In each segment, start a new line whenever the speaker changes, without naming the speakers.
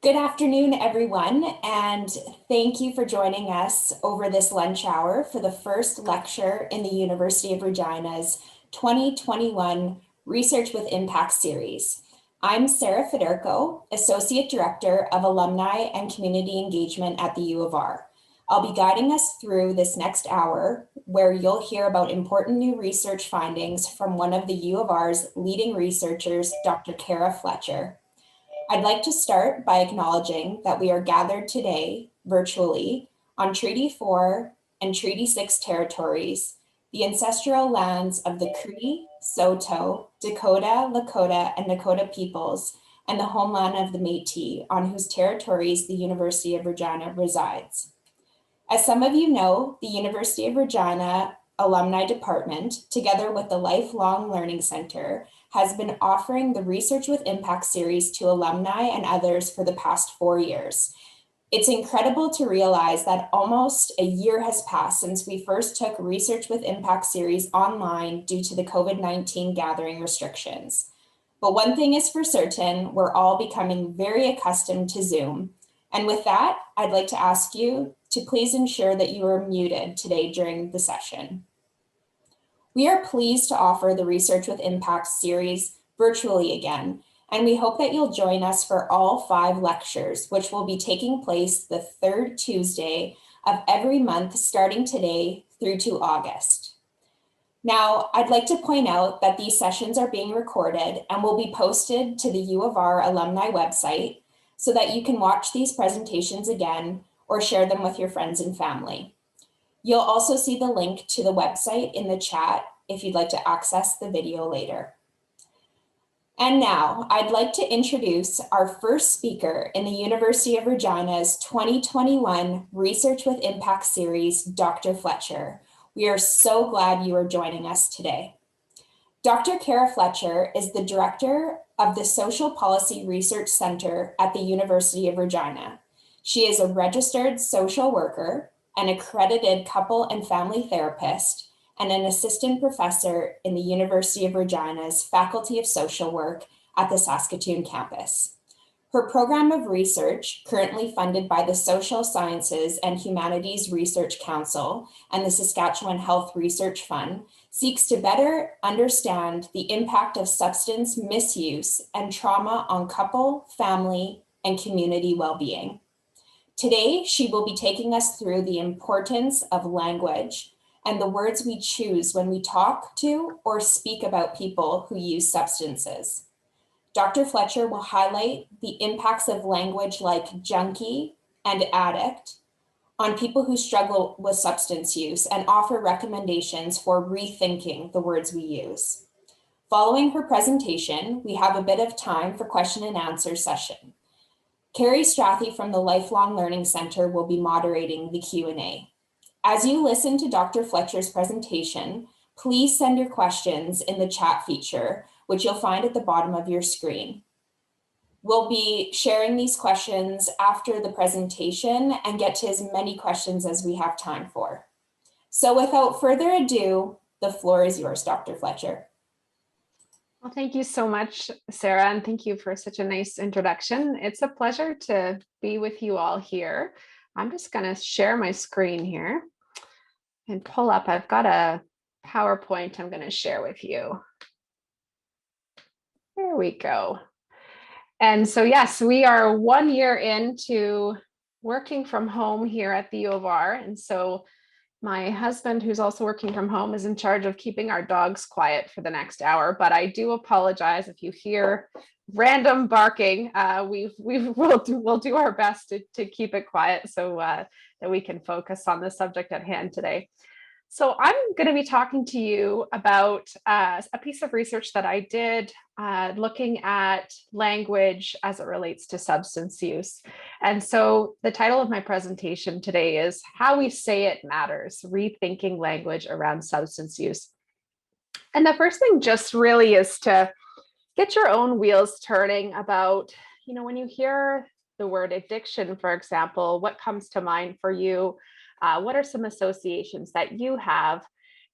Good afternoon, everyone, and thank you for joining us over this lunch hour for the first lecture in the University of Regina's 2021 Research with Impact series. I'm Sarah Federico, Associate Director of Alumni and Community Engagement at the U of R. I'll be guiding us through this next hour, where you'll hear about important new research findings from one of the U of R's leading researchers, Dr. Kara Fletcher. I'd like to start by acknowledging that we are gathered today virtually on Treaty 4 and Treaty 6 territories, the ancestral lands of the Cree, Saulteaux, Dakota, Lakota, and Nakota peoples, and the homeland of the Métis, on whose territories the University of Regina resides. As some of you know, the University of Regina Alumni Department, together with the Lifelong Learning Center, has been offering the Research with Impact series to alumni and others for the past 4 years. It's incredible to realize that almost a year has passed since we first took Research with Impact series online due to the COVID-19 gathering restrictions. But one thing is for certain, we're all becoming very accustomed to Zoom. And with that, I'd like to ask you to please ensure that you are muted today during the session. We are pleased to offer the Research with Impact series virtually again, and we hope that you'll join us for all 5 lectures, which will be taking place the 3rd Tuesday of every month starting today through to August. Now, I'd like to point out that these sessions are being recorded and will be posted to the U of R alumni website so that you can watch these presentations again or share them with your friends and family. You'll also see the link to the website in the chat if you'd like to access the video later. And now I'd like to introduce our first speaker in the University of Regina's 2021 Research with Impact series, Dr. Fletcher. We are so glad you are joining us today. Dr. Kara Fletcher is the director of the Social Policy Research Center at the University of Regina. She is a registered social worker, an accredited couple and family therapist, and an assistant professor in the University of Regina's Faculty of Social Work at the Saskatoon Campus. Her program of research, currently funded by the Social Sciences and Humanities Research Council and the Saskatchewan Health Research Fund, seeks to better understand the impact of substance misuse and trauma on couple, family, and community well-being. Today, she will be taking us through the importance of language and the words we choose when we talk to or speak about people who use substances. Dr. Fletcher will highlight the impacts of language like junkie and addict on people who struggle with substance use and offer recommendations for rethinking the words we use. Following her presentation, we have a bit of time for question and answer session. Carrie Strathy from the Lifelong Learning Center will be moderating the Q&A. As you listen to Dr. Fletcher's presentation, please send your questions in the chat feature, which you'll find at the bottom of your screen. We'll be sharing these questions after the presentation and get to as many questions as we have time for. So without further ado, the floor is yours, Dr. Fletcher.
Well, thank you so much, Sarah, and thank you for such a nice introduction. It's a pleasure to be with you all here. I'm just going to share my screen here and pull up. I've got a PowerPoint I'm going to share with you. There we go. And so, yes, we are 1 year into working from home here at the U of R. And so my husband, who's also working from home, is in charge of keeping our dogs quiet for the next hour. But I do apologize if you hear random barking. We'll do our best to keep it quiet so that we can focus on the subject at hand today. So I'm going to be talking to you about a piece of research that I did looking at language as it relates to substance use. And so the title of my presentation today is How We Say It Matters, Rethinking Language Around Substance Use. And the first thing just really is to get your own wheels turning about, when you hear the word addiction, for example, what comes to mind for you? What are some associations that you have?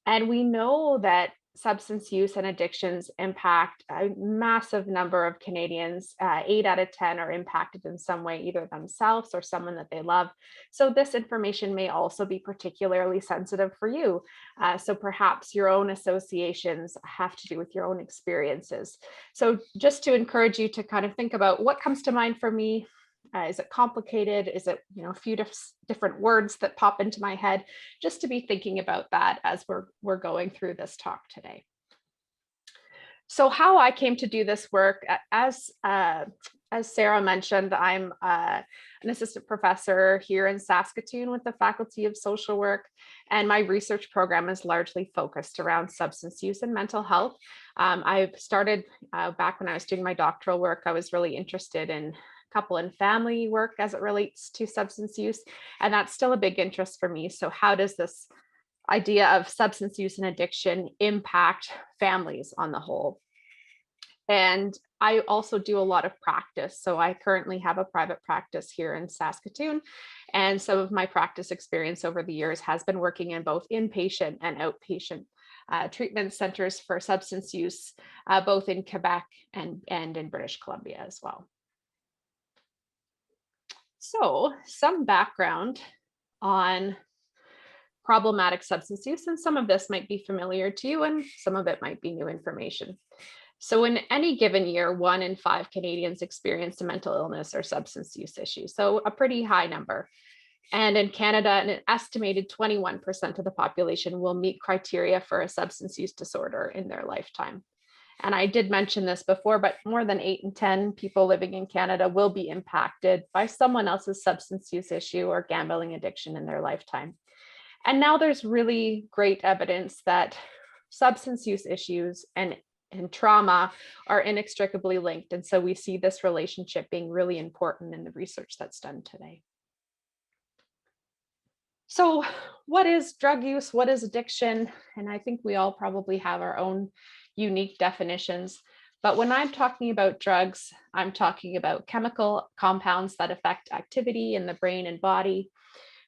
And we know that substance use and addictions impact a massive number of Canadians. 8 out of 10 are impacted in some way, either themselves or someone that they love. So this information may also be particularly sensitive for you. So perhaps your own associations have to do with your own experiences. So just to encourage you to kind of think about what comes to mind for me. Is it complicated? Is it, a few different words that pop into my head? Just to be thinking about that as we're going through this talk today. So how I came to do this work, as Sarah mentioned, I'm an assistant professor here in Saskatoon with the Faculty of Social Work, and my research program is largely focused around substance use and mental health. I've started back when I was doing my doctoral work. I was really interested in couple and family work as it relates to substance use, and that's still a big interest for me. So how does this idea of substance use and addiction impact families on the whole? And I also do a lot of practice. So I currently have a private practice here in Saskatoon, and some of my practice experience over the years has been working in both inpatient and outpatient treatment centers for substance use, both in Quebec and in British Columbia as well. So some background on problematic substance use, and some of this might be familiar to you and some of it might be new information. So in any given year, 1 in 5 Canadians experience a mental illness or substance use issue. So a pretty high number. And in Canada, an estimated 21% of the population will meet criteria for a substance use disorder in their lifetime. And I did mention this before, but more than 8 in 10 people living in Canada will be impacted by someone else's substance use issue or gambling addiction in their lifetime. And now there's really great evidence that substance use issues and trauma are inextricably linked. And so we see this relationship being really important in the research that's done today. So what is drug use? What is addiction? And I think we all probably have our own unique definitions. But when I'm talking about drugs, I'm talking about chemical compounds that affect activity in the brain and body.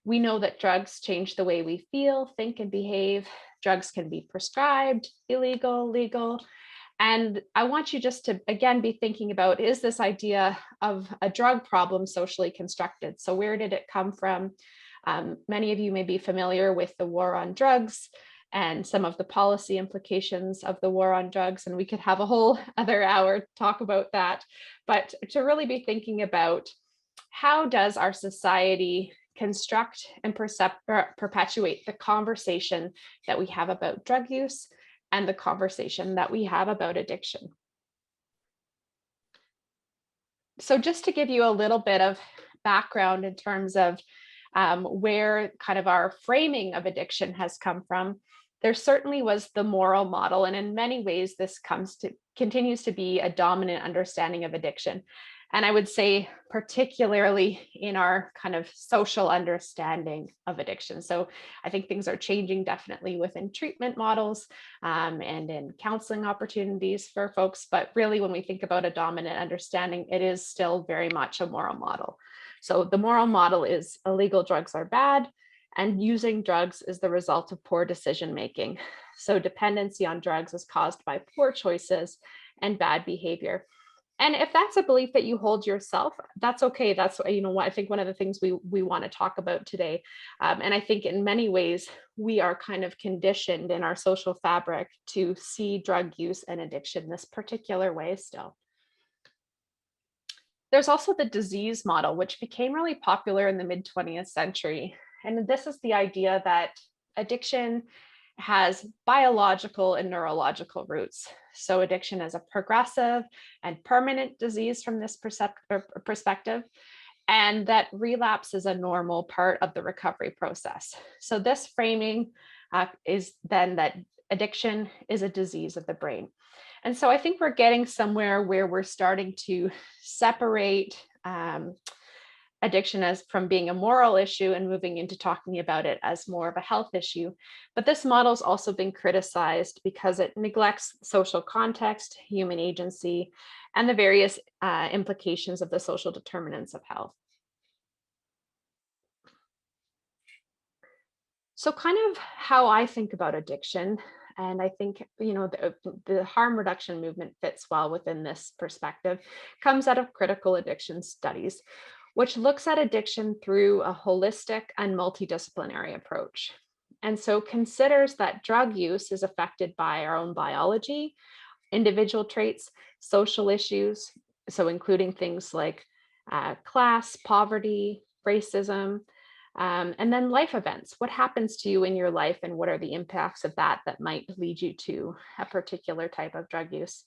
We know that drugs change the way we feel, think, and behave. Drugs can be prescribed, illegal, legal. And I want you just to, again, be thinking about, is this idea of a drug problem socially constructed? So where did it come from? Many of you may be familiar with the war on drugs and some of the policy implications of the war on drugs. And we could have a whole other hour to talk about that. But to really be thinking about, how does our society construct and perpetuate the conversation that we have about drug use and the conversation that we have about addiction? So just to give you a little bit of background in terms of where kind of our framing of addiction has come from, there certainly was the moral model. And in many ways, this continues to be a dominant understanding of addiction. And I would say particularly in our kind of social understanding of addiction. So I think things are changing definitely within treatment models and in counseling opportunities for folks. But really, when we think about a dominant understanding, it is still very much a moral model. So the moral model is illegal drugs are bad, and using drugs is the result of poor decision making. So dependency on drugs is caused by poor choices and bad behavior. And if that's a belief that you hold yourself, that's okay. That's, what I think one of the things we want to talk about today. And I think in many ways, we are kind of conditioned in our social fabric to see drug use and addiction this particular way still. There's also the disease model, which became really popular in the mid-20th century. And this is the idea that addiction has biological and neurological roots. So addiction is a progressive and permanent disease from this perspective, and that relapse is a normal part of the recovery process. So this framing is then that addiction is a disease of the brain. And so I think we're getting somewhere where we're starting to separate addiction as from being a moral issue and moving into talking about it as more of a health issue. But this model's also been criticized because it neglects social context, human agency, and the various implications of the social determinants of health. So kind of how I think about addiction, And I think, the harm reduction movement fits well within this perspective, comes out of critical addiction studies, which looks at addiction through a holistic and multidisciplinary approach. And so considers that drug use is affected by our own biology, individual traits, social issues, so including things like class, poverty, racism, and then life events. What happens to you in your life, and what are the impacts of that might lead you to a particular type of drug use?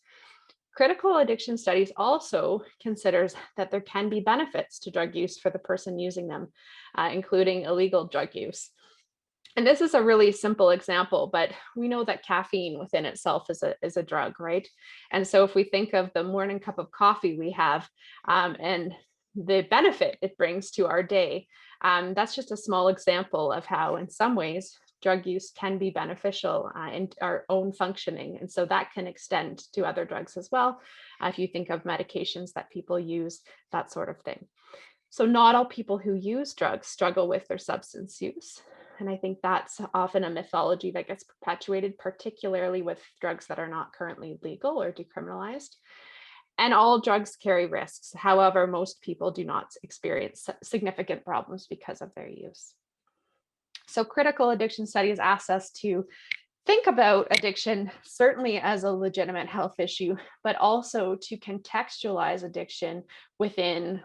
Critical addiction studies also considers that there can be benefits to drug use for the person using them, including illegal drug use. And this is a really simple example, but we know that caffeine within itself is a drug, right? And so if we think of the morning cup of coffee we have, and the benefit it brings to our day, that's just a small example of how, in some ways, drug use can be beneficial in our own functioning. And so that can extend to other drugs as well. If you think of medications that people use, that sort of thing. So not all people who use drugs struggle with their substance use. And I think that's often a mythology that gets perpetuated, particularly with drugs that are not currently legal or decriminalized. And all drugs carry risks. However, most people do not experience significant problems because of their use. So critical addiction studies ask us to think about addiction certainly as a legitimate health issue, but also to contextualize addiction within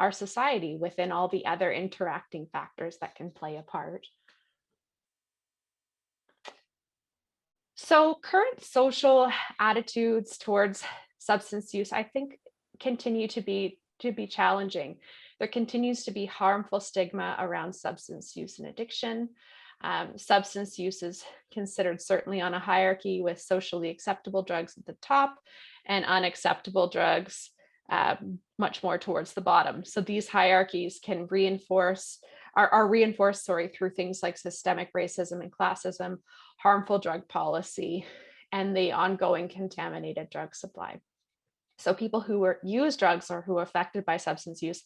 our society, within all the other interacting factors that can play a part. So current social attitudes towards substance use, I think, continue to be challenging. There continues to be harmful stigma around substance use and addiction. Substance use is considered certainly on a hierarchy, with socially acceptable drugs at the top and unacceptable drugs much more towards the bottom. So these hierarchies can are reinforced through things like systemic racism and classism, harmful drug policy, and the ongoing contaminated drug supply. So people who use drugs or who are affected by substance use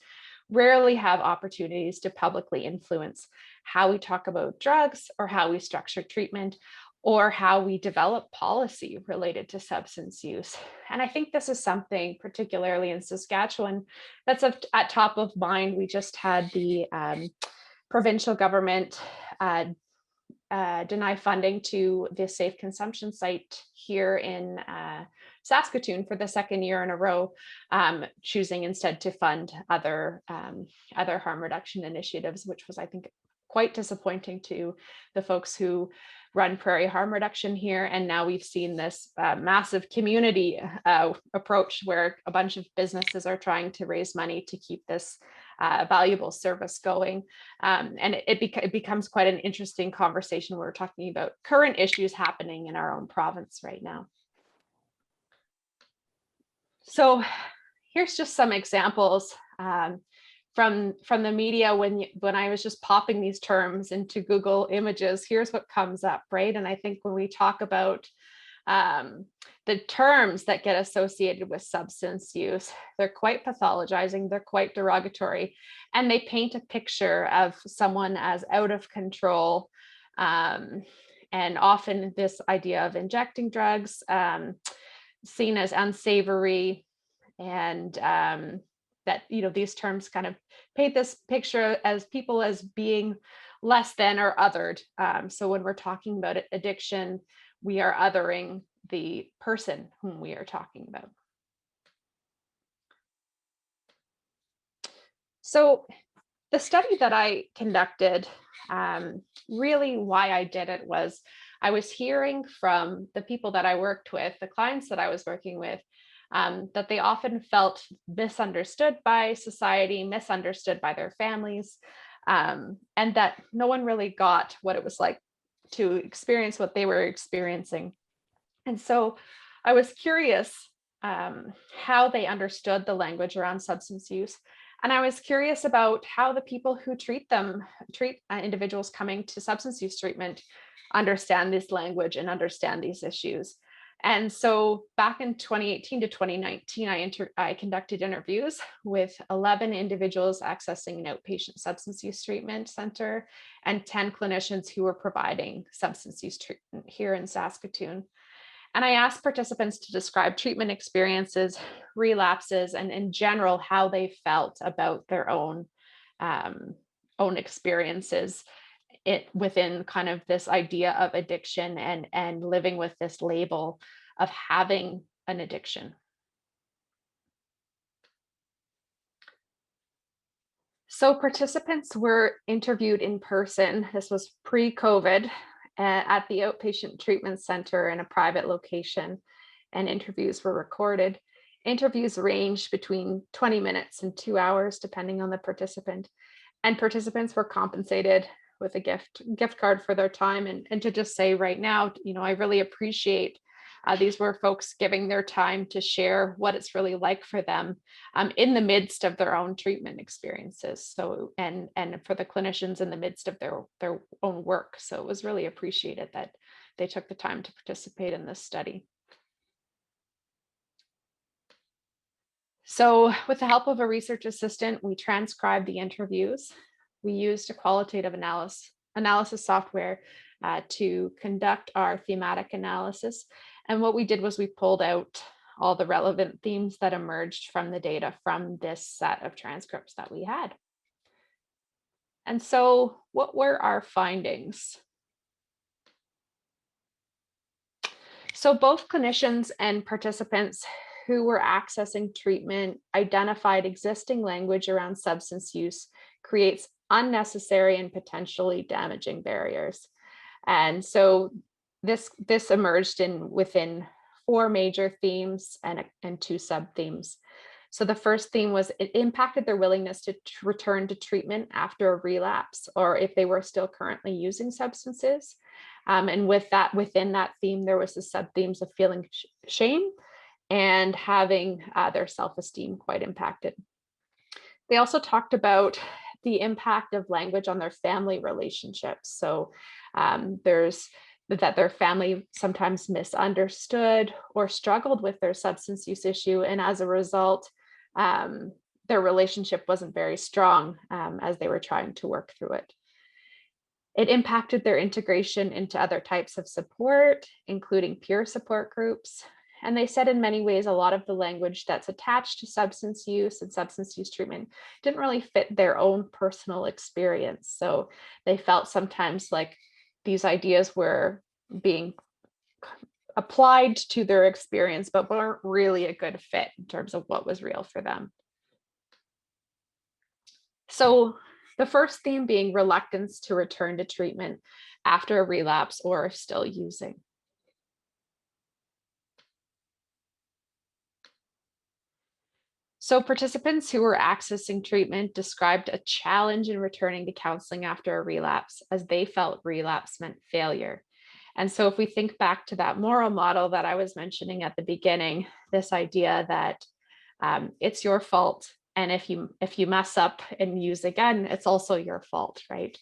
rarely have opportunities to publicly influence how we talk about drugs, or how we structure treatment, or how we develop policy related to substance use. And I think this is something, particularly in Saskatchewan, that's at top of mind. We just had the provincial government deny funding to the safe consumption site here in Saskatoon for the second year in a row, choosing instead to fund other harm reduction initiatives, which was, I think, quite disappointing to the folks who run Prairie Harm Reduction here. And now we've seen this massive community approach where a bunch of businesses are trying to raise money to keep this valuable service going. And it becomes quite an interesting conversation. We're talking about current issues happening in our own province right now. So here's just some examples from the media when I was just popping these terms into Google Images. Here's what comes up, right? And I think when we talk about the terms that get associated with substance use, they're quite pathologizing, they're quite derogatory, and they paint a picture of someone as out of control. And often this idea of injecting drugs seen as unsavory, and that these terms kind of paint this picture as people as being less than or othered. So when we're talking about addiction, we are othering the person whom we are talking about. So the study that I conducted, really why I did it was I was hearing from the people that I worked with, the clients that I was working with, that they often felt misunderstood by society, misunderstood by their families, and that no one really got what it was like to experience what they were experiencing. And so I was curious how they understood the language around substance use. And I was curious about how the people who treat individuals coming to substance use treatment understand this language and understand these issues. And so back in 2018 to 2019, I conducted interviews with 11 individuals accessing an outpatient substance use treatment center and 10 clinicians who were providing substance use treatment here in Saskatoon. And I asked participants to describe treatment experiences, relapses, and in general, how they felt about their own experiences within kind of this idea of addiction and living with this label of having an addiction. So participants were interviewed in person. This was pre-COVID at the outpatient treatment center in a private location, and interviews were recorded. Interviews ranged between 20 minutes and 2 hours, depending on the participant. And participants were compensated with a gift card for their time. And to just say right now, I really appreciate these were folks giving their time to share what it's really like for them in the midst of their own treatment experiences. So, and for the clinicians in the midst of their own work. So it was really appreciated that they took the time to participate in this study. So with the help of a research assistant, we transcribed the interviews. We used a qualitative analysis software to conduct our thematic analysis. And what we did was we pulled out all the relevant themes that emerged from the data from this set of transcripts that we had. And so what were our findings? So both clinicians and participants who were accessing treatment identified existing language around substance use creates unnecessary and potentially damaging barriers. And so this emerged within 4 major themes and 2 sub-themes. So the first theme was it impacted their willingness to return to treatment after a relapse, or if they were still currently using substances. And within that theme, there was the sub-themes of feeling shame and having their self-esteem quite impacted. They also talked about the impact of language on their family relationships. So there's that their family sometimes misunderstood or struggled with their substance use issue. And as a result, their relationship wasn't very strong as they were trying to work through it. It impacted their integration into other types of support, including peer support groups. And they said in many ways, a lot of the language that's attached to substance use and substance use treatment didn't really fit their own personal experience. So they felt sometimes like these ideas were being applied to their experience, but weren't really a good fit in terms of what was real for them. So the first theme being reluctance to return to treatment after a relapse or still using. So participants who were accessing treatment described a challenge in returning to counseling after a relapse, as they felt relapse meant failure. And so if we think back to that moral model that I was mentioning at the beginning, this idea that it's your fault, and if you mess up and use again, it's also your fault, right?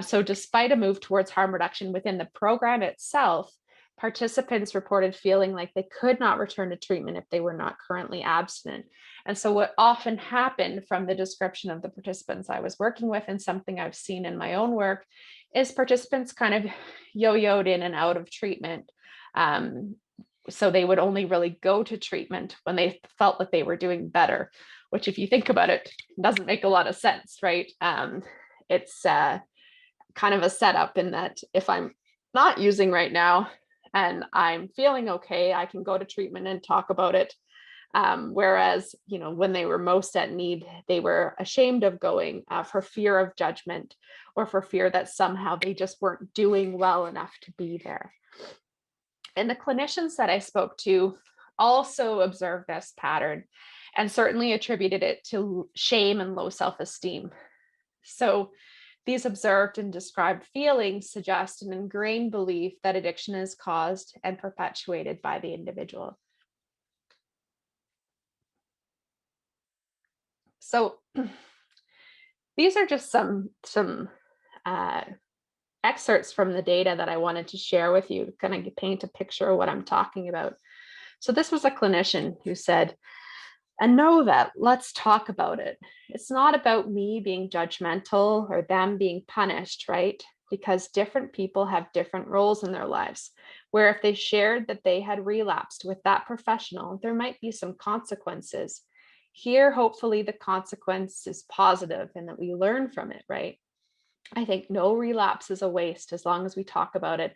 So despite a move towards harm reduction within the program itself, participants reported feeling like they could not return to treatment if they were not currently abstinent. And so what often happened from the description of the participants I was working with, and something I've seen in my own work, is participants kind of yo-yoed in and out of treatment. So they would only really go to treatment when they felt that they were doing better, which if you think about it, doesn't make a lot of sense, right? It's kind of a setup in that if I'm not using right now and I'm feeling okay, I can go to treatment and talk about it. Whereas, when they were most at need, they were ashamed of going for fear of judgment or for fear that somehow they just weren't doing well enough to be there. And the clinicians that I spoke to also observed this pattern and certainly attributed it to shame and low self-esteem. So these observed and described feelings suggest an ingrained belief that addiction is caused and perpetuated by the individual. So these are just some excerpts from the data that I wanted to share with you to kind of paint a picture of what I'm talking about. So this was a clinician who said, and know that, let's talk about it. It's not about me being judgmental or them being punished, right? Because different people have different roles in their lives, where if they shared that they had relapsed with that professional, there might be some consequences. Here, hopefully the consequence is positive and that we learn from it, right? I think no relapse is a waste as long as we talk about it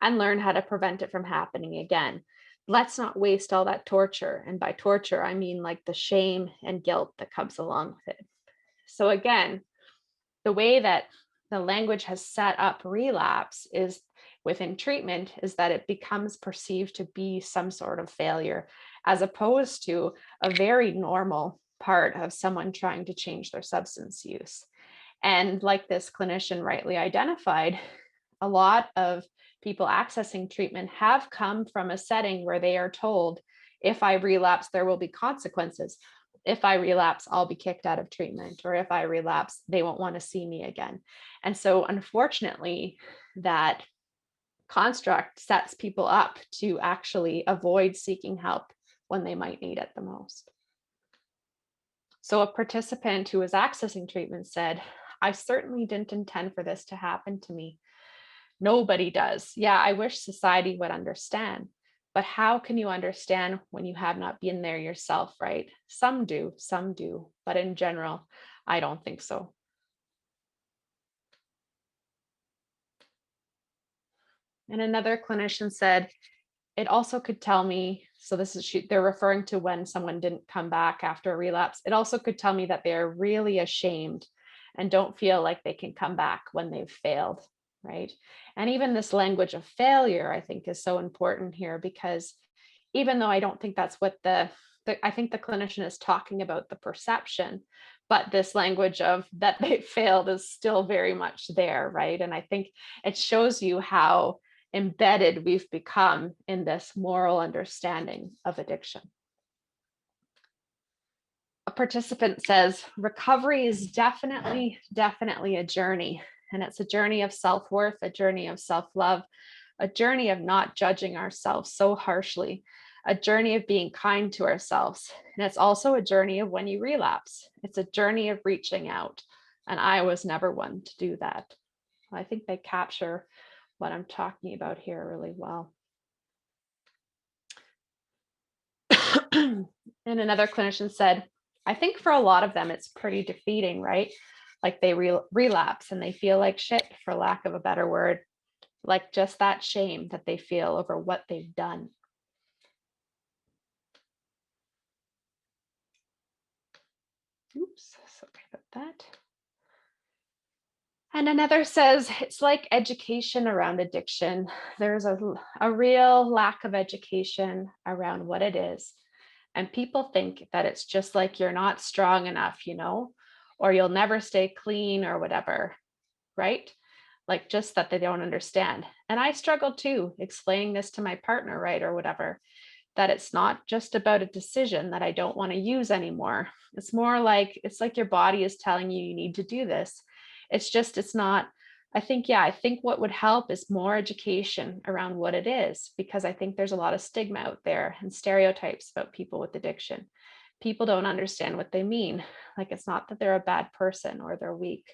and learn how to prevent it from happening again. Let's not waste all that torture. And by torture, I mean like the shame and guilt that comes along with it. So again, the way that the language has set up relapse is within treatment is that it becomes perceived to be some sort of failure, as opposed to a very normal part of someone trying to change their substance use. And like this clinician rightly identified, a lot of people accessing treatment have come from a setting where they are told, if I relapse, there will be consequences. If I relapse, I'll be kicked out of treatment. Or if I relapse, they won't want to see me again. And so unfortunately, that construct sets people up to actually avoid seeking help when they might need it the most. So a participant who was accessing treatment said, I certainly didn't intend for this to happen to me. Nobody does. Yeah, I wish society would understand. But how can you understand when you have not been there yourself, right? Some do. But in general, I don't think so. And another clinician said, it also could tell me, so this is, they're referring to when someone didn't come back after a relapse. It also could tell me that they're really ashamed and don't feel like they can come back when they've failed, right? And even this language of failure, I think, is so important here, because even though I don't think that's what I think the clinician is talking about the perception, but this language of that they failed is still very much there, right? And I think it shows you how embedded we've become in this moral understanding of addiction. A participant says, recovery is definitely a journey. And it's a journey of self-worth, a journey of self-love, a journey of not judging ourselves so harshly, a journey of being kind to ourselves. And it's also a journey of when you relapse. It's a journey of reaching out. And I was never one to do that. I think they capture what I'm talking about here really well. And another clinician said, I think for a lot of them, it's pretty defeating, right? Like they relapse and they feel like shit, for lack of a better word, like just that shame that they feel over what they've done. Oops, sorry about that. And another says, it's like education around addiction. There's a real lack of education around what it is. And people think that it's just like you're not strong enough, or you'll never stay clean or whatever, right? Like just that they don't understand. And I struggle too, explaining this to my partner, right, or whatever, that it's not just about a decision that I don't want to use anymore. It's more like, it's like your body is telling you need to do this. It's not, I think what would help is more education around what it is, because I think there's a lot of stigma out there and stereotypes about people with addiction. People don't understand what they mean. Like, it's not that they're a bad person or they're weak.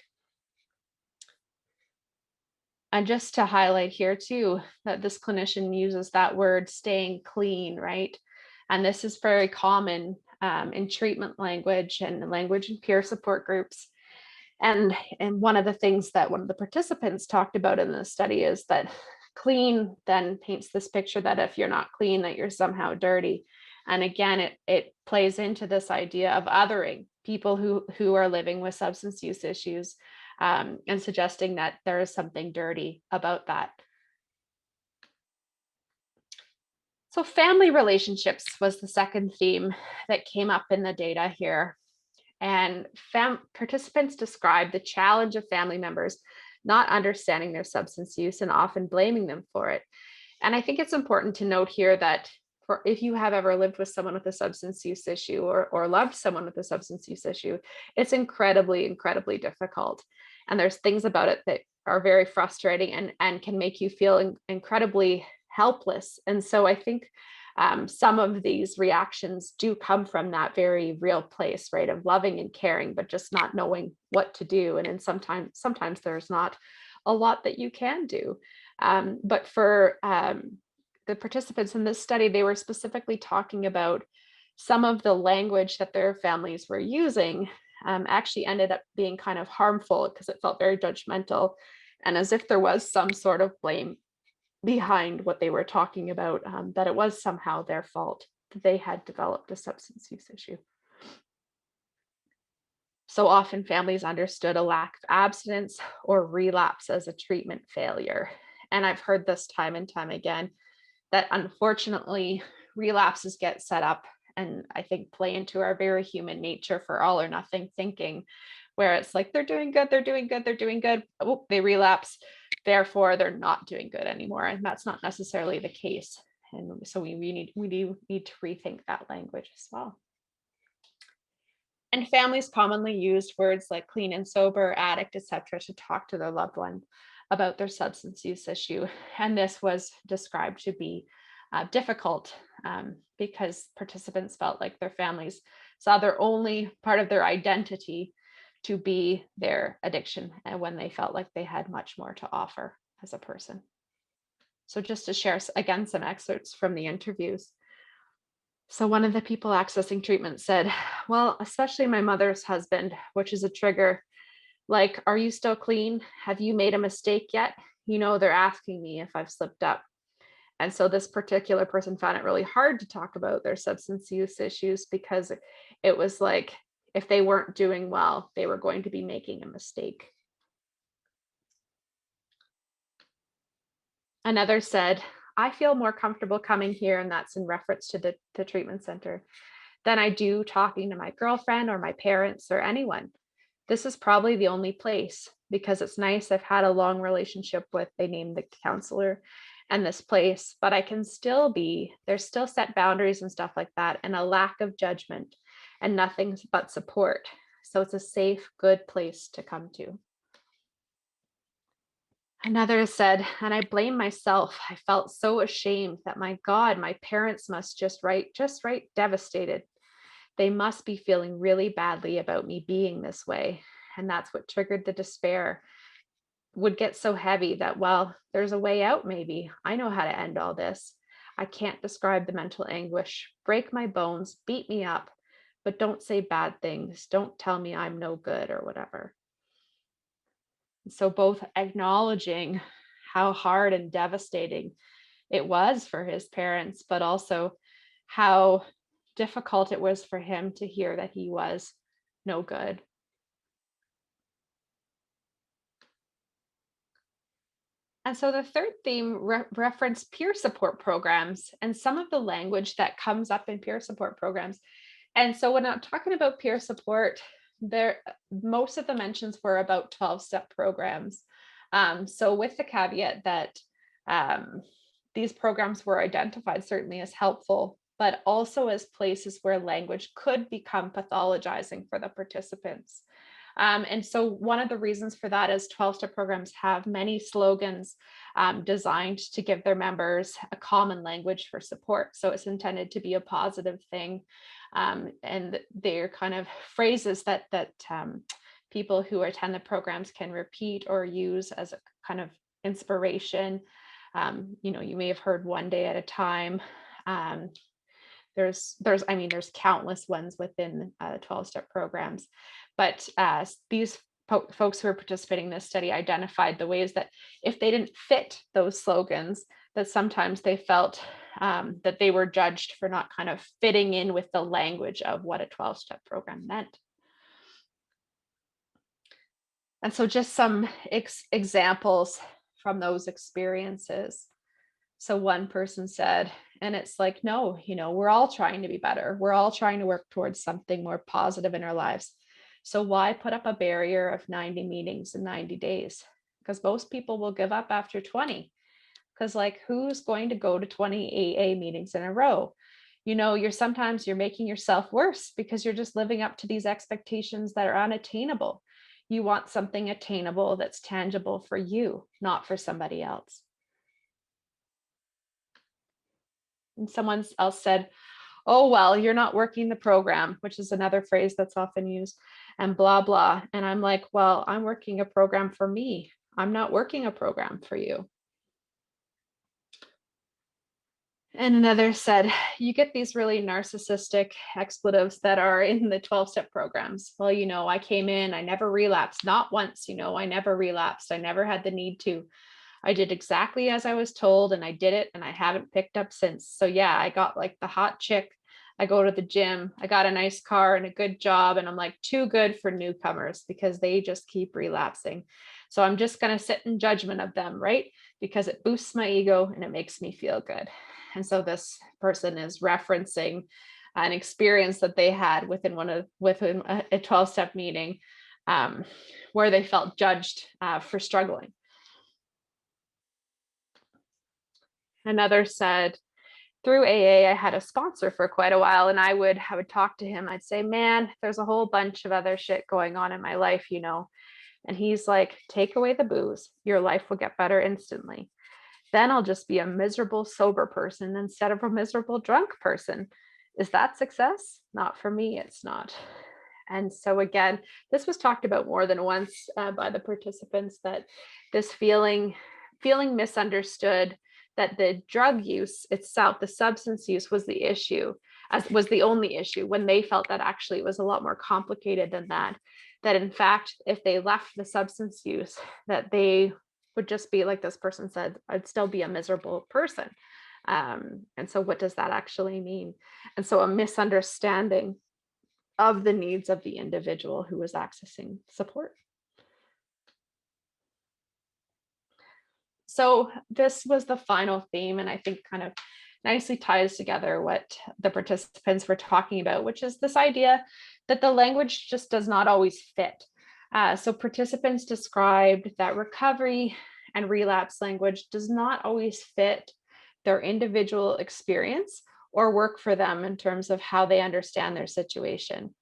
And just to highlight here too, that this clinician uses that word staying clean, right? And this is very common in treatment language and language in peer support groups. And one of the things that one of the participants talked about in the study is that clean then paints this picture that if you're not clean, that you're somehow dirty. And again, it plays into this idea of othering people who are living with substance use issues, and suggesting that there is something dirty about that. So family relationships was the second theme that came up in the data here. And participants described the challenge of family members not understanding their substance use and often blaming them for it. And I think it's important to note here that if you have ever lived with someone with a substance use issue or loved someone with a substance use issue, it's incredibly, incredibly difficult. And there's things about it that are very frustrating and can make you feel incredibly helpless. And so I think some of these reactions do come from that very real place, right, of loving and caring, but just not knowing what to do. And then sometimes there's not a lot that you can do. But for the participants in this study, they were specifically talking about some of the language that their families were using actually ended up being kind of harmful because it felt very judgmental and as if there was some sort of blame behind what they were talking about, that it was somehow their fault that they had developed a substance use issue. So often families understood a lack of abstinence or relapse as a treatment failure. And I've heard this time and time again that unfortunately relapses get set up and I think play into our very human nature for all or nothing thinking, where it's like they're doing good, they're doing good, they're doing good. Oh, they relapse, therefore they're not doing good anymore. And that's not necessarily the case. And so we need to rethink that language as well. And families commonly used words like clean and sober, addict, etc., to talk to their loved one about their substance use issue. And this was described to be difficult because participants felt like their families saw their only part of their identity to be their addiction, and when they felt like they had much more to offer as a person. So just to share again some excerpts from the interviews. So one of the people accessing treatment said, well, especially my mother's husband, which is a trigger, like, are you still clean? Have you made a mistake yet? You know, they're asking me if I've slipped up. And so this particular person found it really hard to talk about their substance use issues because it was like, if they weren't doing well, they were going to be making a mistake. Another said, I feel more comfortable coming here, and that's in reference to the treatment center, than I do talking to my girlfriend or my parents or anyone. This is probably the only place because it's nice. I've had a long relationship with, they named the counselor and this place, but I can still there's still set boundaries and stuff like that, and a lack of judgment and nothing but support. So it's a safe, good place to come to. Another said, and I blame myself. I felt so ashamed that my God, my parents must just right devastated. They must be feeling really badly about me being this way. And that's what triggered the despair. Would get so heavy that, well, there's a way out maybe. I know how to end all this. I can't describe the mental anguish. Break my bones, beat me up, but don't say bad things. Don't tell me I'm no good or whatever. So both acknowledging how hard and devastating it was for his parents, but also how difficult it was for him to hear that he was no good. And so the third theme referenced peer support programs and some of the language that comes up in peer support programs. And so when I'm talking about peer support, most of the mentions were about 12-step programs. So with the caveat that these programs were identified certainly as helpful, but also as places where language could become pathologizing for the participants. And so one of the reasons for that is 12-step programs have many slogans designed to give their members a common language for support. So it's intended to be a positive thing. And they're kind of phrases that people who attend the programs can repeat or use as a kind of inspiration. You may have heard one day at a time. There's countless ones within 12-step programs, but these folks who are participating in this study identified the ways that if they didn't fit those slogans, that sometimes they felt that they were judged for not kind of fitting in with the language of what a 12-step program meant. And so just some examples from those experiences. So one person said, and it's like, no, we're all trying to be better. We're all trying to work towards something more positive in our lives. So why put up a barrier of 90 meetings in 90 days? Because most people will give up after 20. Because like, who's going to go to 20 AA meetings in a row? You're making yourself worse because you're just living up to these expectations that are unattainable. You want something attainable that's tangible for you, not for somebody else. And someone else said, oh, well, you're not working the program, which is another phrase that's often used, and blah, blah. And I'm like, well, I'm working a program for me. I'm not working a program for you. And another said, you get these really narcissistic expletives that are in the 12-step programs. Well, I came in, I never relapsed, not once, I never relapsed. I never had the need to. I did exactly as I was told, and I did it, and I haven't picked up since. So yeah, I got like the hot chick. I go to the gym, I got a nice car and a good job, and I'm like too good for newcomers because they just keep relapsing. So I'm just going to sit in judgment of them, right? Because it boosts my ego and it makes me feel good. And so this person is referencing an experience that they had within a 12-step meeting where they felt judged for struggling. Another said, through AA, I had a sponsor for quite a while, and I would talk to him. I'd say, man, there's a whole bunch of other shit going on in my life, And he's like, take away the booze, your life will get better instantly. Then I'll just be a miserable sober person instead of a miserable drunk person. Is that success? Not for me, it's not. And so again, this was talked about more than once by the participants, that this feeling misunderstood, that the drug use itself, the substance use, was the issue, was the only issue, when they felt that actually it was a lot more complicated than that. That in fact, if they left the substance use, that they would just be, like this person said, I'd still be a miserable person. And so what does that actually mean? And so a misunderstanding of the needs of the individual who was accessing support. So this was the final theme, and I think kind of nicely ties together what the participants were talking about, which is this idea that the language just does not always fit. So participants described that recovery and relapse language does not always fit their individual experience or work for them in terms of how they understand their situation.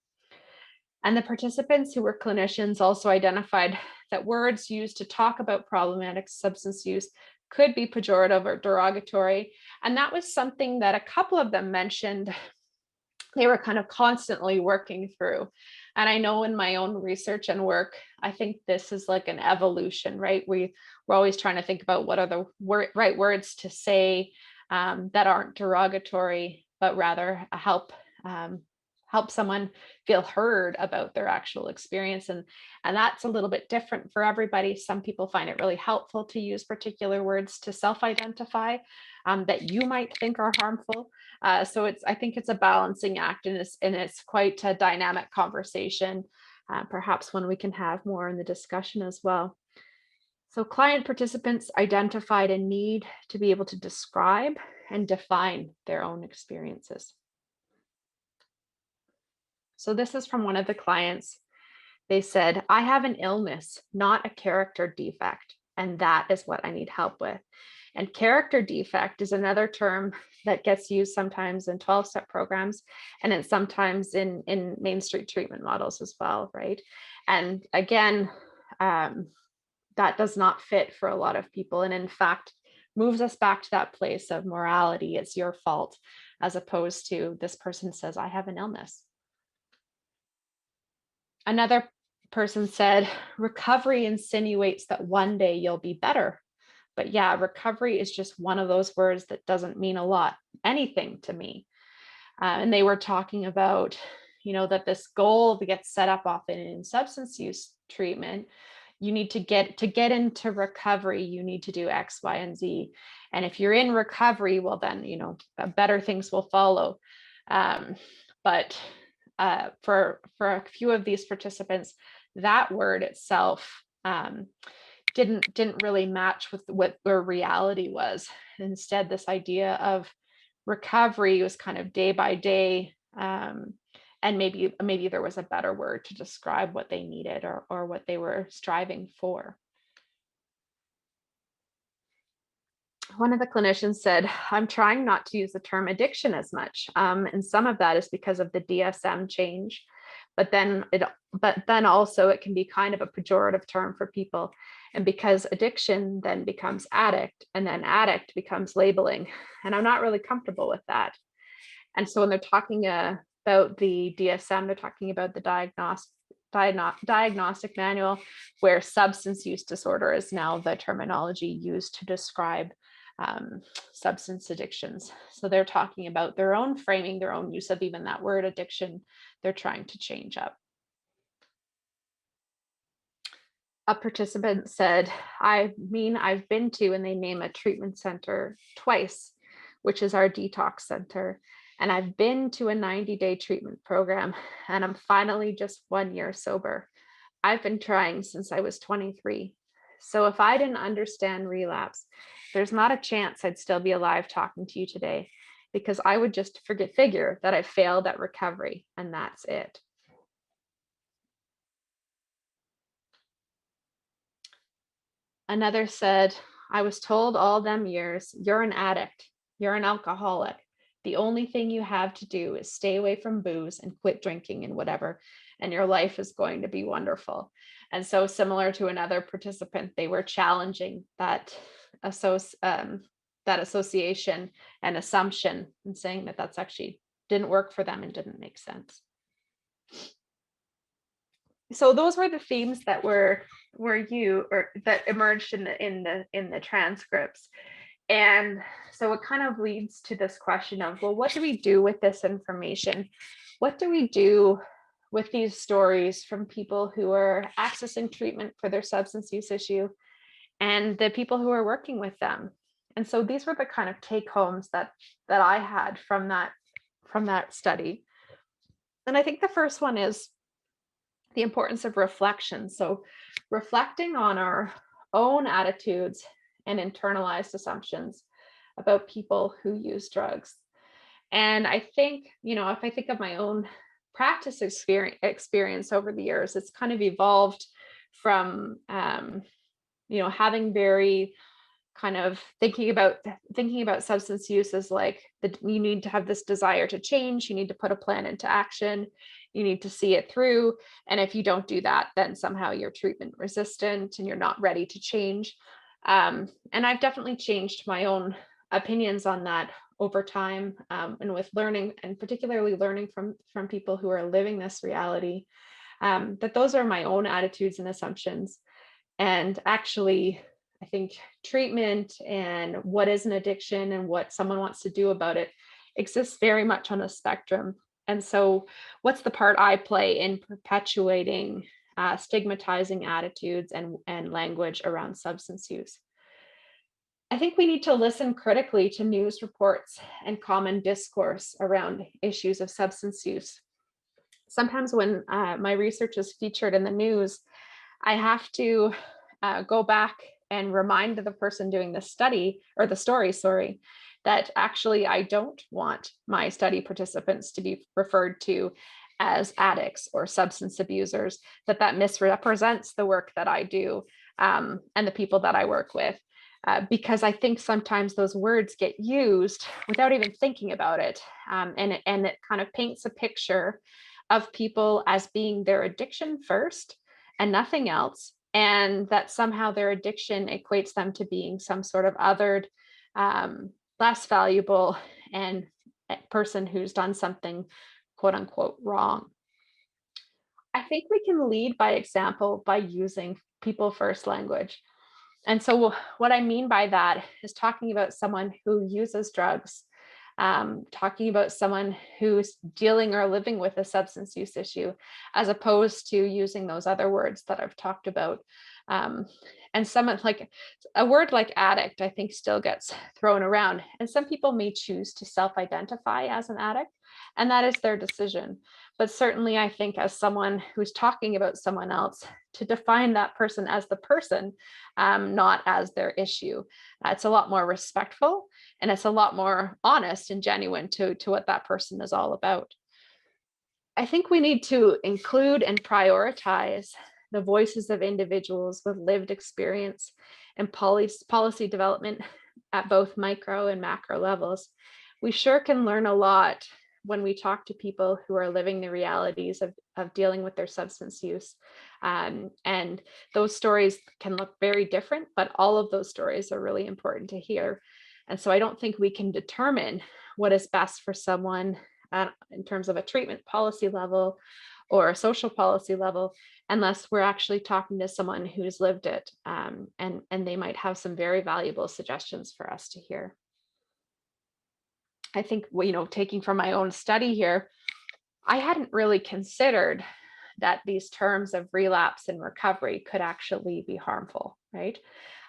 And the participants, who were clinicians, also identified that words used to talk about problematic substance use could be pejorative or derogatory. And that was something that a couple of them mentioned they were kind of constantly working through. And I know in my own research and work, I think this is like an evolution, right? We're always trying to think about what are the right words to say that aren't derogatory, but rather help someone feel heard about their actual experience. And that's a little bit different for everybody. Some people find it really helpful to use particular words to self-identify that you might think are harmful. So I think it's a balancing act, and it's quite a dynamic conversation, perhaps one we can have more in the discussion as well. So client participants identified a need to be able to describe and define their own experiences. So this is from one of the clients. They said, I have an illness, not a character defect, and that is what I need help with. And character defect is another term that gets used sometimes in 12-step programs, and it's sometimes in Main Street treatment models as well, right? And again, that does not fit for a lot of people, and in fact, moves us back to that place of morality. It's your fault, as opposed to this person says, I have an illness. Another person said, recovery insinuates that one day you'll be better. But yeah, recovery is just one of those words that doesn't mean a lot, anything to me. And they were talking about, that this goal gets set up often in substance use treatment. You need to get into recovery, you need to do X, Y, and Z. And if you're in recovery, well, then, better things will follow. But for a few of these participants, that word itself didn't really match with what their reality was. Instead, this idea of recovery was kind of day by day, and maybe there was a better word to describe what they needed or what they were striving for. One of the clinicians said, I'm trying not to use the term addiction as much. And some of that is because of the DSM change. but then also it can be kind of a pejorative term for people. And because addiction then becomes addict, and then addict becomes labeling, and I'm not really comfortable with that. And so when they're talking about the DSM, they're talking about the diagnostic manual, where substance use disorder is now the terminology used to describe substance addictions. So they're talking about their own framing, their own use of even that word addiction, they're trying to change up. A participant said, I've been to, and they name a treatment center twice, which is our detox center. And I've been to a 90-day treatment program, and I'm finally just 1 year sober. I've been trying since I was 23. So if I didn't understand relapse, there's not a chance I'd still be alive talking to you today, because I would just figure that I failed at recovery, and that's it. Another said, I was told all them years, you're an addict, you're an alcoholic. The only thing you have to do is stay away from booze and quit drinking and whatever, and your life is going to be wonderful. And so similar to another participant, they were challenging that association and assumption, and saying that that's actually didn't work for them and didn't make sense. So those were the themes that that emerged in the transcripts. And so it kind of leads to this question of, well, what do we do with this information? What do we do with these stories from people who are accessing treatment for their substance use issue and the people who are working with them? And so these were the kind of take homes that I had from that study. And I think the first one is the importance of reflection. So reflecting on our own attitudes and internalized assumptions about people who use drugs. And I think, if I think of my own practice experience over the years, it's kind of evolved from, having very kind of thinking about substance use as like you need to have this desire to change, you need to put a plan into action, you need to see it through, and if you don't do that, then somehow you're treatment resistant and you're not ready to change. And I've definitely changed my own opinions on that over time, and with learning, and particularly learning from people who are living this reality, that those are my own attitudes and assumptions. And actually, I think treatment and what is an addiction and what someone wants to do about it exists very much on a spectrum. And so what's the part I play in perpetuating stigmatizing attitudes and language around substance use? I think we need to listen critically to news reports and common discourse around issues of substance use. Sometimes when my research is featured in the news, I have to go back and remind the person doing the study, or the story, that actually I don't want my study participants to be referred to as addicts or substance abusers, that misrepresents the work that I do, and the people that I work with. Because I think sometimes those words get used without even thinking about it. And it kind of paints a picture of people as being their addiction first and nothing else, and that somehow their addiction equates them to being some sort of othered, less valuable, and a person who's done something quote unquote wrong. I think we can lead by example by using people first language. And so what I mean by that is talking about someone who uses drugs, talking about someone who's dealing or living with a substance use issue, as opposed to using those other words that I've talked about. And someone like a word like addict, I think still gets thrown around. And some people may choose to self-identify as an addict, and that is their decision. But certainly I think as someone who's talking about someone else, to define that person as the person, not as their issue. It's a lot more respectful, and it's a lot more honest and genuine to what that person is all about. I think we need to include and prioritize the voices of individuals with lived experience and policy development at both micro and macro levels. We sure can learn a lot when we talk to people who are living the realities of dealing with their substance use. And those stories can look very different, but all of those stories are really important to hear. And so I don't think we can determine what is best for someone in terms of a treatment policy level or a social policy level, unless we're actually talking to someone who's lived it. And they might have some very valuable suggestions for us to hear. I think, taking from my own study here, I hadn't really considered that these terms of relapse and recovery could actually be harmful, right?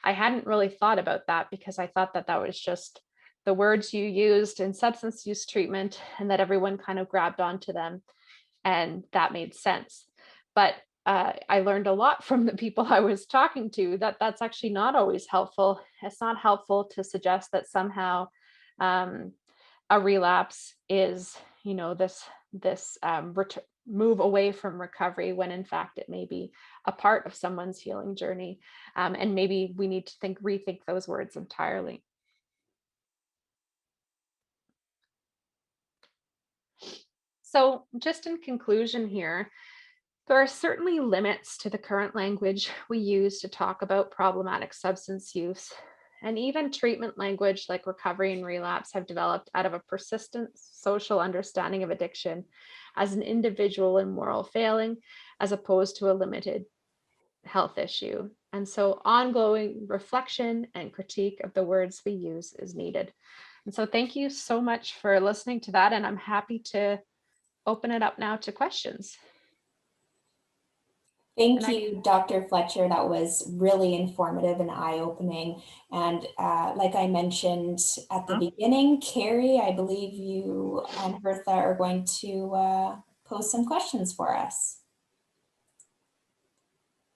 I hadn't really thought about that because I thought that that was just the words you used in substance use treatment and that everyone kind of grabbed onto them, and that made sense. But I learned a lot from the people I was talking to that that's actually not always helpful. It's not helpful to suggest that somehow a relapse is, this move away from recovery, when in fact it may be a part of someone's healing journey. And maybe we need to rethink those words entirely. So just in conclusion here, there are certainly limits to the current language we use to talk about problematic substance use. And even treatment language like recovery and relapse have developed out of a persistent social understanding of addiction as an individual and moral failing, as opposed to a limited health issue. And so ongoing reflection and critique of the words we use is needed. And so thank you so much for listening to that. And I'm happy to open it up now to questions.
Thank you, Dr. Fletcher. That was really informative and eye-opening. And like I mentioned at the beginning, Carrie, I believe you and Hertha are going to pose some questions for us.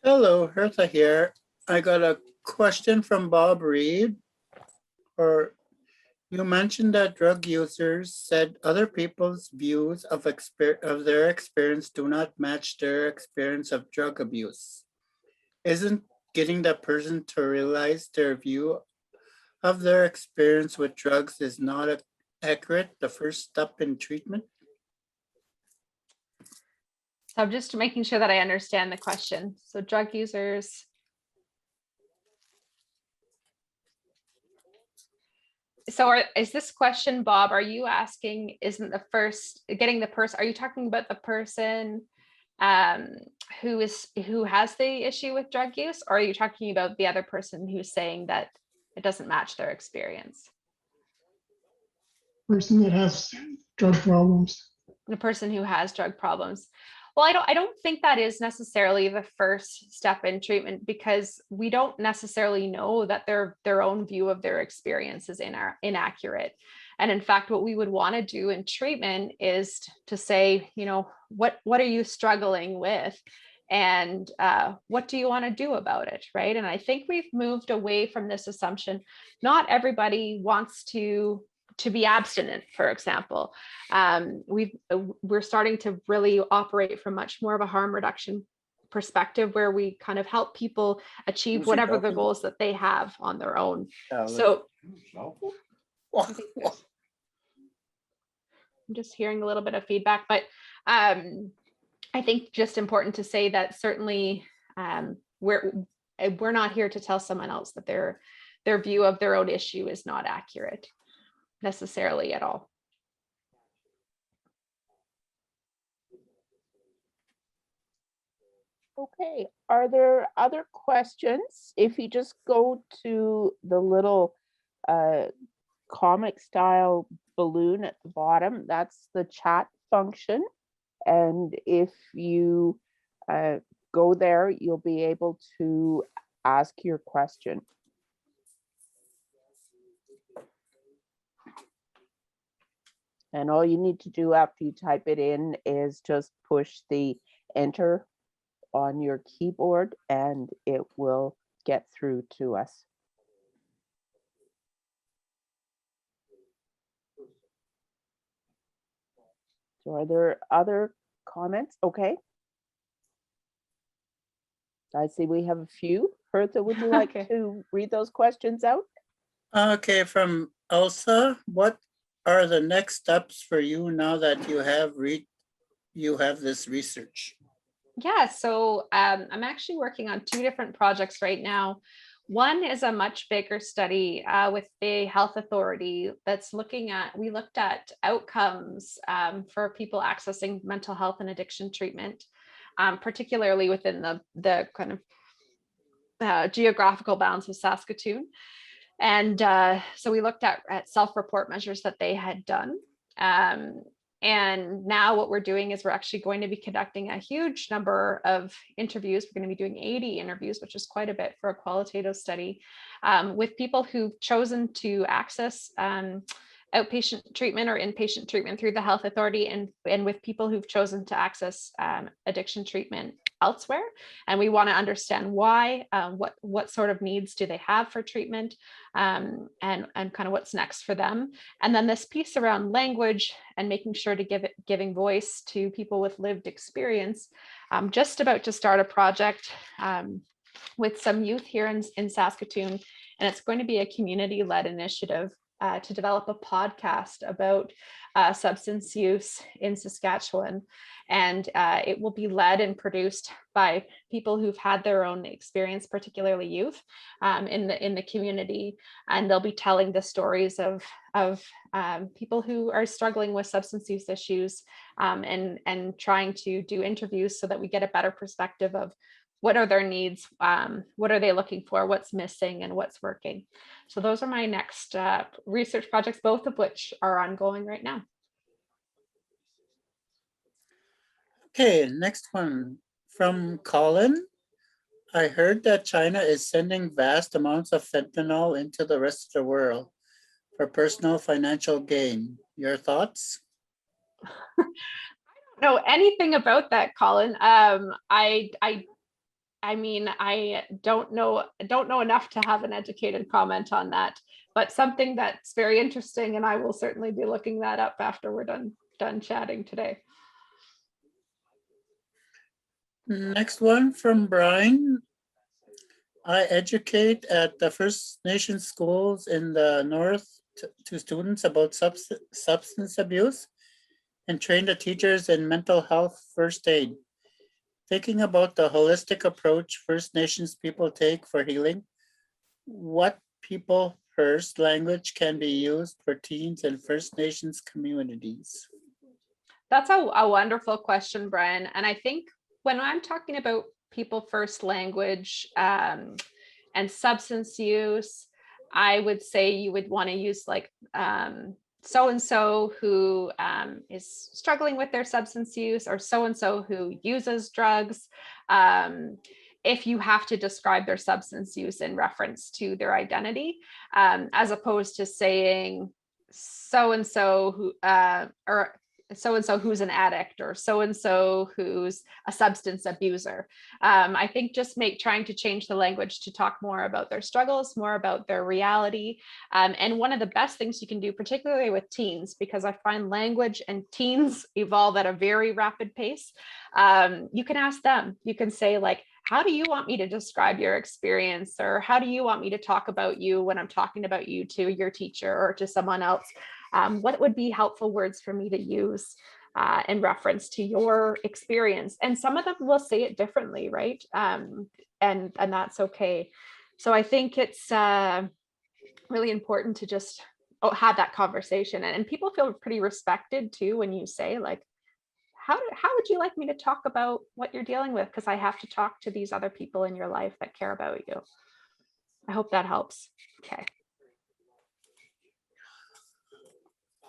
Hello, Hertha here. I got a question from Bob Reed. You mentioned that drug users said other people's views of their experience do not match their experience of drug abuse. Isn't getting that person to realize their view of their experience with drugs is not accurate the first step in treatment?
So I'm just making sure that I understand the question. So drug users. So is this question, Bob, are you asking, isn't the first, getting the person, are you talking about the person who has the issue with drug use, or are you talking about the other person who's saying that it doesn't match their experience?
Person that has drug problems.
The person who has drug problems. Well, I don't think that is necessarily the first step in treatment, because we don't necessarily know that their own view of their experience is inaccurate. And in fact, what we would want to do in treatment is to say, what are you struggling with? And what do you want to do about it, right? And I think we've moved away from this assumption. Not everybody wants to be abstinent, for example. We're starting to really operate from much more of a harm reduction perspective, where we kind of help people achieve whatever the goals that they have on their own. So I'm just hearing a little bit of feedback, but I think just important to say that certainly we're not here to tell someone else that their view of their own issue is not accurate necessarily at all.
Okay, are there other questions? If you just go to the little comic style balloon at the bottom, that's the chat function. And if you go there, you'll be able to ask your question. And all you need to do after you type it in is just push the enter on your keyboard and it will get through to us. So are there other comments? Okay. I see we have a few. Hertha, would you like to read those questions out?
Okay, from Elsa, what are the next steps for you now that you have this research?
Yeah, so I'm actually working on two different projects right now. One is a much bigger study with the health authority that's we looked at outcomes for people accessing mental health and addiction treatment, particularly within the kind of geographical bounds of Saskatoon. And so we looked at self-report measures that they had done. And now what we're doing is we're actually going to be conducting a huge number of interviews. We're going to be doing 80 interviews, which is quite a bit for a qualitative study, with people who've chosen to access outpatient treatment or inpatient treatment through the health authority, and with people who've chosen to access addiction treatment elsewhere. And we want to understand why, what sort of needs do they have for treatment, and kind of what's next for them. And then this piece around language and making sure to giving voice to people with lived experience. I'm just about to start a project with some youth here in Saskatoon, and it's going to be a community-led initiative to develop a podcast about substance use in Saskatchewan. And it will be led and produced by people who've had their own experience, particularly youth in the community. And they'll be telling the stories of people who are struggling with substance use issues, and trying to do interviews so that we get a better perspective of what are their needs, what are they looking for, what's missing, and what's working. So those are my next research projects, both of which are ongoing right now.
Okay, next one from Colin. I heard that China is sending vast amounts of fentanyl into the rest of the world for personal financial gain. Your thoughts?
I don't know anything about that, Colin. I mean, I don't know enough to have an educated comment on that, but something that's very interesting, and I will certainly be looking that up after we're done chatting today.
Next one from Brian. I educate at the First Nation schools in the north to students about substance abuse and train the teachers in mental health first aid. Thinking about the holistic approach First Nations people take for healing, what people first language can be used for teens in First Nations communities?
That's a wonderful question, Brian. And I think when I'm talking about people first language and substance use, I would say you would want to use like so-and-so who is struggling with their substance use, or so-and-so who uses drugs, if you have to describe their substance use in reference to their identity, as opposed to saying so-and-so who, or so-and-so who's an addict, or so-and-so who's a substance abuser. I think just trying to change the language to talk more about their struggles, more about their reality. And one of the best things you can do, particularly with teens, because I find language and teens evolve at a very rapid pace, you can ask them, you can say like, how do you want me to describe your experience? Or how do you want me to talk about you when I'm talking about you to your teacher or to someone else? What would be helpful words for me to use in reference to your experience? And some of them will say it differently, right? And that's okay. So I think it's really important to just have that conversation, and people feel pretty respected too when you say like, how would you like me to talk about what you're dealing with? Because I have to talk to these other people in your life that care about you. I hope that helps. Okay.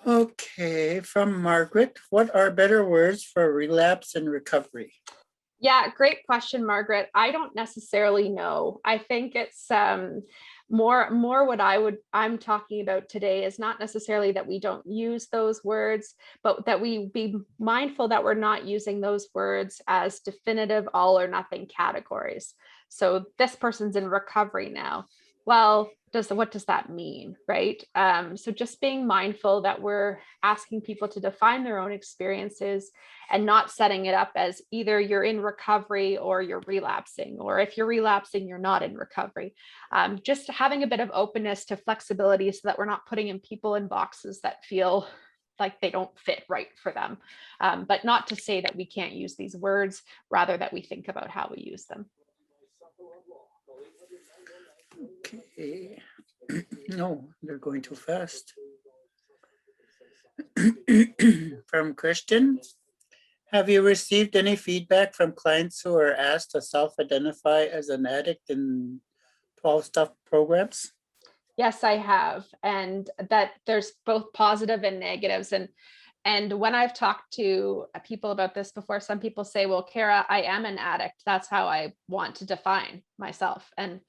Okay, from Margaret, what are better words for relapse and recovery?
Yeah, great question, Margaret. I don't necessarily know. I think it's more what I'm talking about today is not necessarily that we don't use those words, but that we be mindful that we're not using those words as definitive all or nothing categories. So this person's in recovery now. Well, what does that mean, right? So just being mindful that we're asking people to define their own experiences and not setting it up as either you're in recovery or you're relapsing, or if you're relapsing, you're not in recovery. Just having a bit of openness to flexibility so that we're not putting in people in boxes that feel like they don't fit right for them. But not to say that we can't use these words, rather that we think about how we use them.
Okay. No, they're going too fast. From Christian, have you received any feedback from clients who are asked to self-identify as an addict in 12-step programs?
Yes, I have, and that there's both positive and negatives. And when I've talked to people about this before, some people say, well, Kara, I am an addict. That's how I want to define myself. And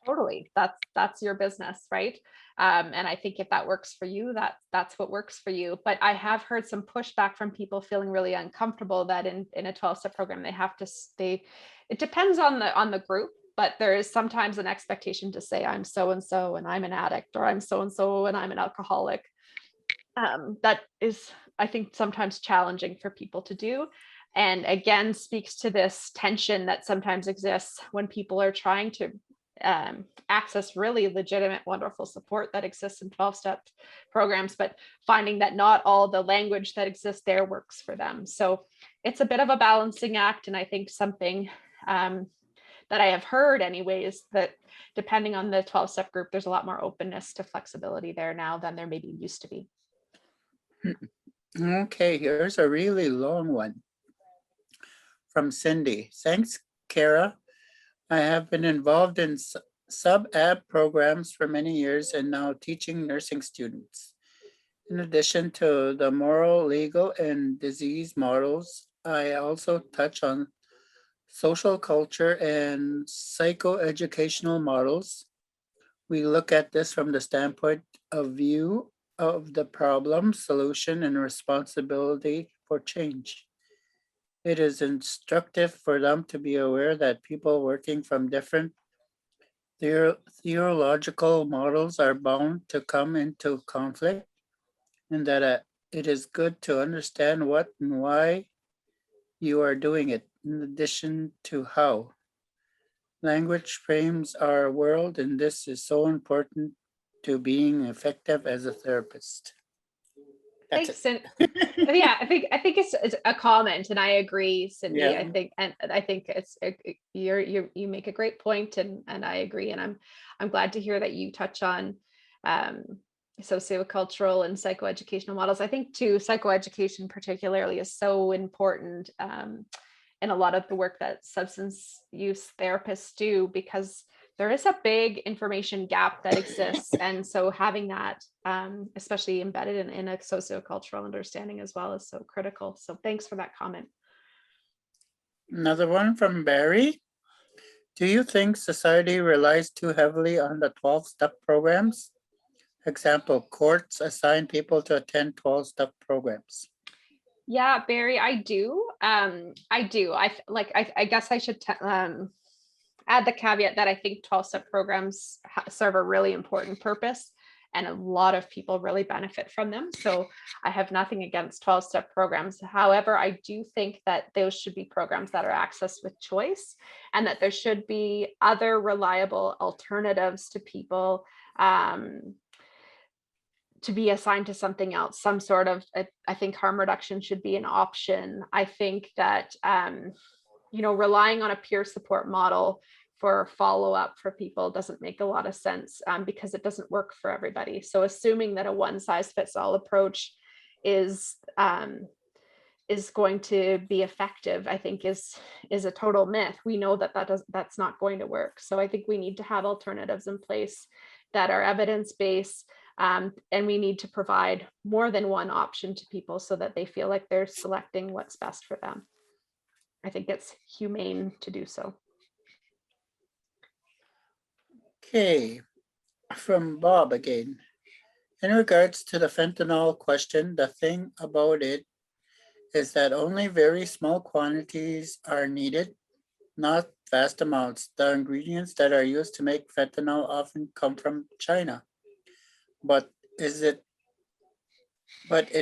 totally, that's your business, right? And I think if that works for you, that's what works for you. But I have heard some pushback from people feeling really uncomfortable that in a 12-step program, they have to stay. It depends on the group, but there is sometimes an expectation to say, I'm so-and-so and I'm an addict, or I'm so-and-so and I'm an alcoholic. That is, I think, sometimes challenging for people to do. And again, speaks to this tension that sometimes exists when people are trying to access really legitimate, wonderful support that exists in 12-step programs, but finding that not all the language that exists there works for them. So it's a bit of a balancing act. And I think something that I have heard anyways, that depending on the 12-step group, there's a lot more openness to flexibility there now than there maybe used to be.
Okay, here's a really long one from Cindy. Thanks, Kara. I have been involved in sub-AB programs for many years and now teaching nursing students. In addition to the moral, legal, and disease models, I also touch on social culture and psychoeducational models. We look at this from the standpoint of view of the problem, solution, and responsibility for change. It is instructive for them to be aware that people working from different theological models are bound to come into conflict, and that it is good to understand what and why you are doing it, in addition to how. Language frames our world, and this is so important to being effective as a therapist. That's
Thanks, Cindy. Yeah, I think it's a comment, and I agree, Cindy.
Yeah.
I think you make a great point, and I agree, and I'm glad to hear that you touch on sociocultural and psychoeducational models. I think too, psychoeducation particularly is so important in a lot of the work that substance use therapists do, because there is a big information gap that exists. And so having that, especially embedded in a sociocultural understanding as well, is so critical. So thanks for that comment.
Another one from Barry. Do you think society relies too heavily on the 12-step programs? Example, courts assign people to attend 12-step programs.
Yeah, Barry, I do. I guess I should add the caveat that I think 12-step programs serve a really important purpose, and a lot of people really benefit from them. So I have nothing against 12-step programs. However, I do think that those should be programs that are accessed with choice, and that there should be other reliable alternatives to people to be assigned to something else, some sort of, I think harm reduction should be an option. I think that, relying on a peer support model for follow-up for people doesn't make a lot of sense because it doesn't work for everybody. So assuming that a one-size-fits-all approach is going to be effective, I think is a total myth. We know that's not going to work. So I think we need to have alternatives in place that are evidence-based, and we need to provide more than one option to people so that they feel like they're selecting what's best for them. I think it's humane to do so.
Okay, from Bob again. In regards to the fentanyl question, the thing about it is that only very small quantities are needed. not vast amounts. The ingredients that are used to make fentanyl often come from China, but it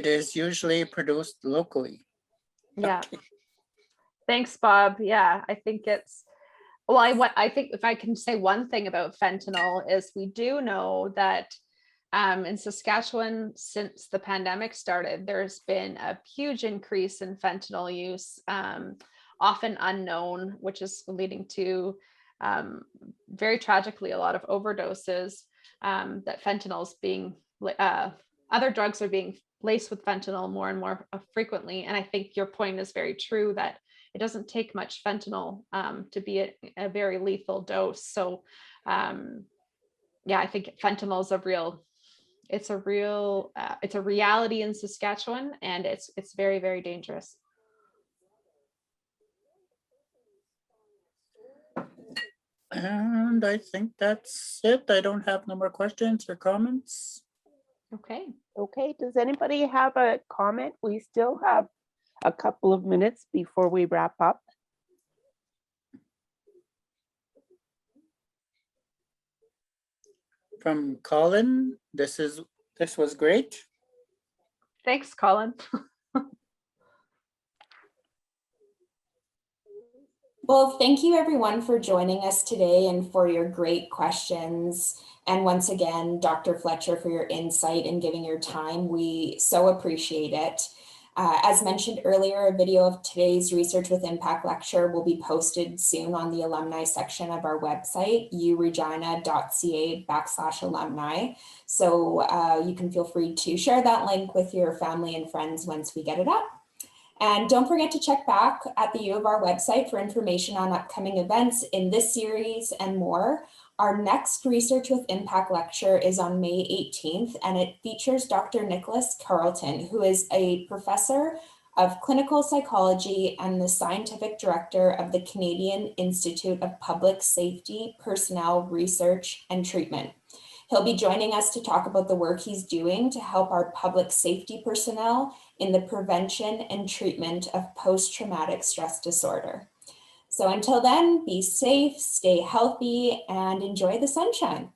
is usually produced locally.
Yeah. Thanks, Bob. Yeah, I think it's, well, I think if I can say one thing about fentanyl is we do know that in Saskatchewan, since the pandemic started, there's been a huge increase in fentanyl use, often unknown, which is leading to very tragically a lot of overdoses. That fentanyl's being, other drugs are being laced with fentanyl more and more frequently. And I think your point is very true that it doesn't take much fentanyl to be a very lethal dose. So yeah, I think fentanyl is it's a reality in Saskatchewan, and it's very, very dangerous.
And I think that's it. I don't have no more questions or comments.
Okay.
Okay, does anybody have a comment? We still have a couple of minutes before we wrap up.
From Colin, this was great.
Thanks, Colin.
Well, thank you everyone for joining us today and for your great questions. And once again, Dr. Fletcher, for your insight and giving your time. We so appreciate it. As mentioned earlier, a video of today's Research with Impact lecture will be posted soon on the alumni section of our website, uregina.ca/alumni. So you can feel free to share that link with your family and friends once we get it up. And don't forget to check back at the U of R website for information on upcoming events in this series and more. Our next Research with Impact lecture is on May 18th, and it features Dr. Nicholas Carlton, who is a professor of clinical psychology and the scientific director of the Canadian Institute of Public Safety, Personnel Research and Treatment. He'll be joining us to talk about the work he's doing to help our public safety personnel in the prevention and treatment of post-traumatic stress disorder. So until then, be safe, stay healthy, and enjoy the sunshine.